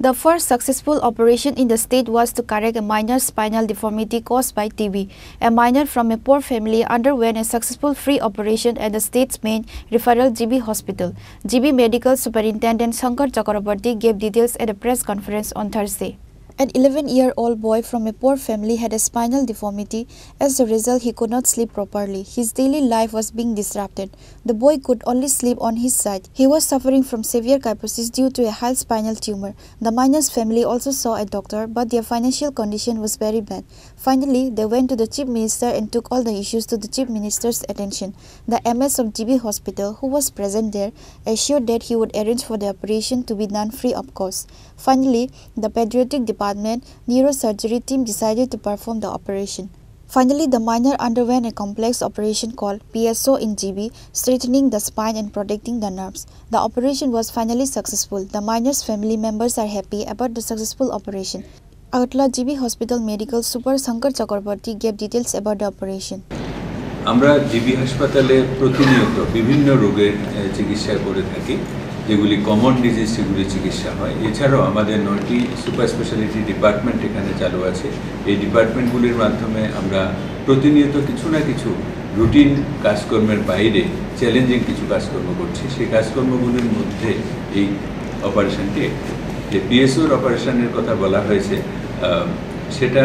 The first successful operation in the state was to correct a minor's spinal deformity caused by TB. A minor from a poor family underwent a successful free operation at the state's main referral GB hospital. GB Medical Superintendent Shankar Chakrabarty gave details at a press conference on Thursday. An 11-year-old boy from a poor family had a spinal deformity. As a result, he could not sleep properly. His daily life was being disrupted. The boy could only sleep on his side. He was suffering from severe kyphosis due to a high spinal tumor. The minor's family also saw a doctor, but their financial condition was very bad. Finally, they went to the Chief Minister and took all the issues to the Chief Minister's attention. The MS of GB Hospital, who was present there, assured that he would arrange for the operation to be done free of cost. Finally, the Pediatric Department Neurosurgery team decided to perform the operation. Finally, the minor underwent a complex operation called PSO in GB, straightening the spine and protecting the nerves. The operation was finally successful. The minor's family members are happy about the successful operation. Agratla GB Hospital Medical Super Shankar Chakrabarty gave details about the operation. আমরা GB হাসপাতালে প্রতিনিয়ত বিভিন্ন রোগের চিকিৎসা করে থাকি, যেগুলি common disease সেগুলি চিকিৎসা হয়। এছাড়াও আমাদের 9টি সুপার স্পেশালিটি ডিপার্টমেন্ট এখানে চালু আছে। এই ডিপার্টমেন্টগুলির মাধ্যমে আমরা প্রতিনিয়ত কিছু না কিছু রুটিন কাজকর্মের বাইরে চ্যালেঞ্জিং কিছু কাজকর্ম করছি। সেই কাজকর্মগুলির মধ্যে এই অপারেশনটি একটি। যে পিএসওর অপারেশনের কথা বলা হয়েছে, সেটা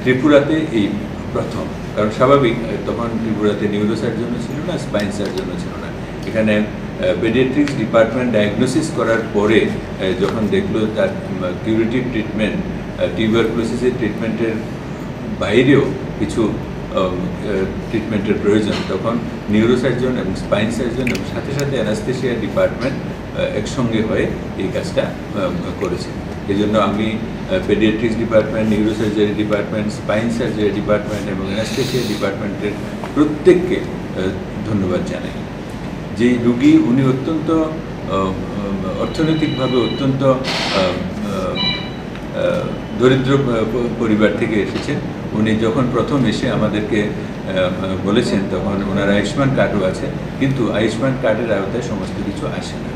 ত্রিপুরাতে এই প্রথম। কারণ স্বাভাবিক, তখন ত্রিপুরাতে নিউরোসার্জনও ছিল না, স্পাইন সার্জনও ছিল না। এখানে পেডিয়াট্রিক্স ডিপার্টমেন্ট ডায়াগনোসিস করার পরে যখন দেখলো তার কিউরেটিভ ট্রিটমেন্ট, টিউবারকুলোসিসের ট্রিটমেন্টের বাইরেও কিছু ট্রিটমেন্টের প্রয়োজন, তখন নিউরোসার্জন এবং স্পাইন সার্জন এবং সাথে সাথে অ্যানাস্থেশিয়া ডিপার্টমেন্ট একসঙ্গে হয়ে এই কাজটা করেছে। এই জন্য আমি paediatrics department, neurosurgery department, spine surgery department এবং অ্যানাস্থেশিয়া ডিপার্টমেন্টের প্রত্যেককে ধন্যবাদ জানাই। যে রুগী উনি অত্যন্ত অর্থনৈতিকভাবে অত্যন্ত দরিদ্র পরিবার থেকে এসেছেন। উনি যখন প্রথম এসে আমাদেরকে বলেছেন, তখন ওনার আয়ুষ্মান কার্ডও আছে, কিন্তু আয়ুষ্মান কার্ডের আওতায় সমস্ত কিছু আসে না।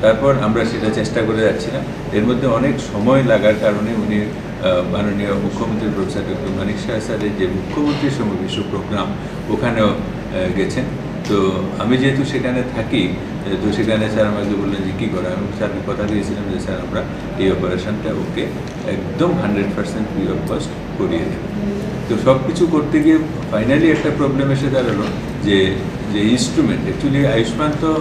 তারপর আমরা সেটা চেষ্টা করে যাচ্ছিলাম। এর মধ্যে অনেক সময় লাগার কারণে উনি মাননীয় মুখ্যমন্ত্রী প্রফেসর ডক্টর মানিক শাহ স্যারের যে মুখ্যমন্ত্রী সমাবেশ প্রোগ্রাম, ওখানেও গেছেন। তো আমি যেহেতু সেখানে থাকি, তো সেখানে স্যার আমাকে বললেন যে কী করা। আমি স্যারকে কথা দিয়েছিলাম যে স্যার আমরা এই অপারেশনটা ওকে একদম 100% ফ্রি অফ কস্ট করিয়ে দেব। তো সব কিছু করতে গিয়ে ফাইনালি একটা প্রবলেম এসে দাঁড়ালো যে ইনস্ট্রুমেন্ট, অ্যাকচুয়ালি আয়ুষ্মান তো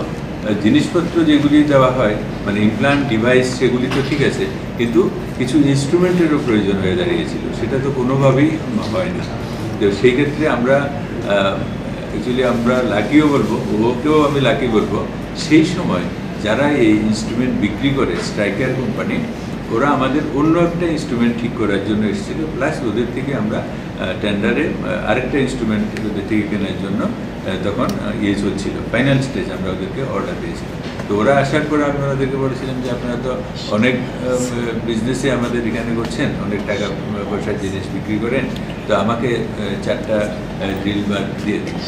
জিনিসপত্র যেগুলি দেওয়া হয়, মানে ইমপ্লান্ট ডিভাইস, সেগুলি তো ঠিক আছে, কিন্তু কিছু ইনস্ট্রুমেন্টেরও প্রয়োজন হয়ে দাঁড়িয়েছিল। সেটা তো কোনোভাবেই হয় না। তো সেই ক্ষেত্রে আমরা অ্যাকচুয়ালি আমরা লাকিও বলবো, ওকেও আমি লাকি বলবো। সেই সময় যারা এই ইনস্ট্রুমেন্ট বিক্রি করে, স্ট্রাইকার কোম্পানি, ওরা আমাদের অন্য একটা ইনস্ট্রুমেন্ট ঠিক করার জন্য এসেছিলো, প্লাস ওদের থেকে আমরা টেন্ডারে আরেকটা ইনস্ট্রুমেন্ট ওদের থেকে কেনার জন্য তখন চলছিল, ফাইনাল স্টেজ আমরা ওদেরকে অর্ডার দিয়েছিলাম। তো ওরা আসার পরে আমি ওনাদেরকে বলেছিলাম যে আপনারা তো অনেক বিজনেসে আমাদের এখানে করছেন, অনেক টাকা পয়সার জিনিস বিক্রি করেন, তো আমাকে 4টা ড্রিল বার দিয়ে দিন।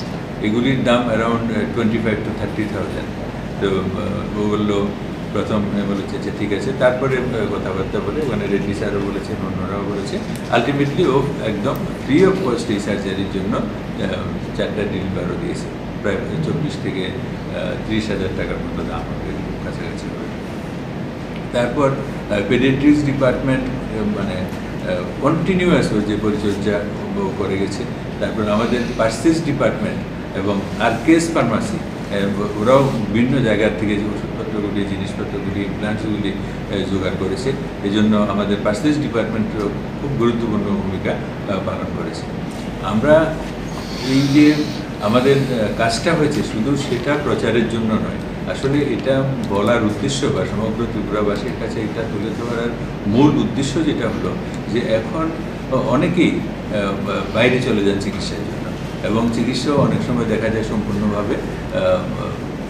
এগুলির দাম অ্যারাউন্ড 25,000 to 30,000। তো ও বললো, প্রথম বলেছে যে ঠিক আছে। তারপরে কথাবার্তা বলে ওখানে রেড্ডি স্যারও বলেছেন, অন্যরাও বলেছে। আলটিমেটলি ও একদম ফ্রি অফ কস্ট এই সার্জারির জন্য 4টা ড্রিল বারও দিয়েছে। প্রায় 24 থেকে 30,000 টাকার মতো দাম হবে, কাছাকাছি হবে। তারপর পেডিয়াট্রিক্স ডিপার্টমেন্ট মানে কন্টিনিউয়াস যে পরিচর্যা করে গেছে। তারপর আমাদের পার্সেস ডিপার্টমেন্ট এবং আরকেএস ফার্মাসি, ওরাও বিভিন্ন জায়গার থেকে যে ওষুধপত্রগুলি, জিনিসপত্রগুলি, ইমপ্লান্টসগুলি জোগাড় করেছে। এই জন্য আমাদের পার্সেস ডিপার্টমেন্টও খুব গুরুত্বপূর্ণ ভূমিকা পালন করেছে। আমরা এই যে আমাদের কাজটা হয়েছে, শুধু সেটা প্রচারের জন্য নয়, আসলে এটা বলার উদ্দেশ্য বা সমগ্র ত্রিপুরাবাসীর কাছে এটা তুলে ধরার মূল উদ্দেশ্য যেটা হলো যে এখন অনেকেই বাইরে চলে যান চিকিৎসার জন্য, এবং চিকিৎসাও অনেক সময় দেখা যায় সম্পূর্ণভাবে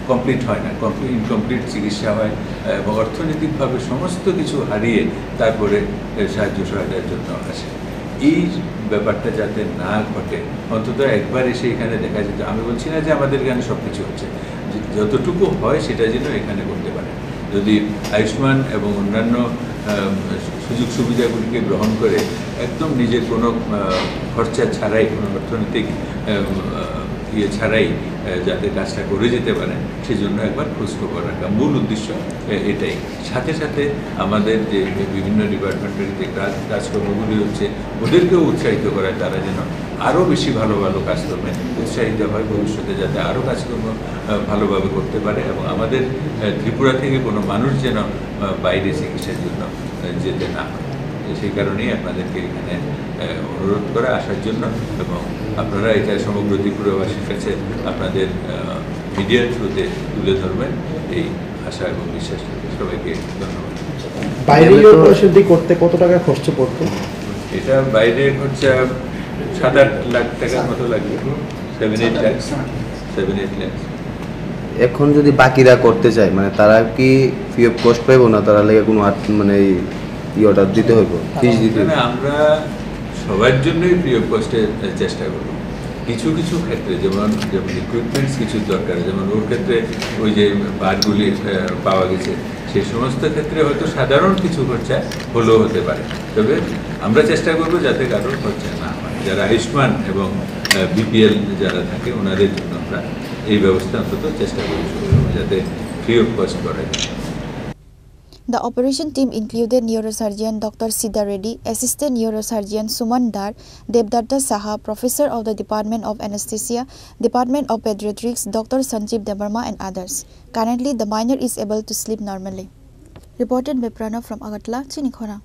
কমপ্লিট হয় না, ইনকমপ্লিট চিকিৎসা হয়, এবং অর্থনৈতিকভাবে সমস্ত কিছু হারিয়ে তারপরে সাহায্য সহায়তার জন্য আসে। এই ব্যাপারটা যাতে না ঘটে, অন্তত একবার এসে এখানে দেখা যেত। আমি বলছি না যে আমাদের এখানে সব কিছু হচ্ছে, যতটুকু হয় সেটা যেন এখানে করতে পারে। যদি আয়ুষ্মান এবং অন্যান্য সুযোগ সুবিধাগুলিকে গ্রহণ করে একদম নিজের কোনো খরচা ছাড়াই, কোনো অর্থনৈতিক ইয়ে ছাড়াই যাতে কাজটা করে যেতে পারে, সেজন্য একবার খোঁজখবর রাখা মূল উদ্দেশ্য এটাই। সাথে সাথে আমাদের যে বিভিন্ন ডিপার্টমেন্টের যে কাজকর্মগুলি হচ্ছে, ওদেরকেও উৎসাহিত করা, তারা যেন আরও বেশি ভালো ভালো কাজকর্মে উৎসাহিত হয়, ভবিষ্যতে যাতে আরও কাজকর্ম ভালোভাবে করতে পারে, এবং আমাদের ত্রিপুরা থেকে কোনো মানুষ যেন বাইরে চিকিৎসার জন্য যেতে না হয়। সেই কারণেই আপনাদেরকে এখানে অনুরোধ করা, আসার জন্য, এবং আপনারা এটা সমগ্র ত্রিপুরাবাসীর কাছে আপনাদের মিডিয়ার থ্রুতে তুলে ধরবেন এই আশা এবং বিশ্বাস। সবাইকে ধন্যবাদ। বাইরে অপারেশন করতে কত টাকা খরচ পড়তো? এটা বাইরে খরচা 7-8 লাখ টাকার মতো লাগবে, 7-8 লাখ। এখন যদি বাকিরা করতে চায়, মানে তারা কি ফ্রি অফ কস্ট পাইব না? তারা লাগে কোনো মানে অর্ডার দিতে হইব, ফিস দিতে হইব? আমরা সবার জন্যই ফ্রি অফ কস্টে চেষ্টা করব। কিছু কিছু ক্ষেত্রে যেমন ইকুইপমেন্টস কিছু দরকার, যেমন ওর ক্ষেত্রে ওই যে বারগুলি পাওয়া গেছে, সেই সমস্ত ক্ষেত্রে হয়তো সাধারণ কিছু খরচা হলেও হতে পারে, তবে আমরা চেষ্টা করব যাতে কারোর খরচা না হয়। যারা আয়ুষ্মান এবং বিপিএল যারা থাকে ওনাদের জন্য আমরা এই ব্যবস্থা অন্তত চেষ্টা করি যাতে ফ্রি অফ কস্ট করা যায়। The operation team included neurosurgeon Dr. Siddha Reddy, assistant neurosurgeon Suman Dar, Devdatta Saha, professor of the Department of Anesthesia, Department of Pediatrics, Dr. Sanjeev Debarma, and others. Currently, the minor is able to sleep normally. Reported by Pranav from Agartala, Chinikhora.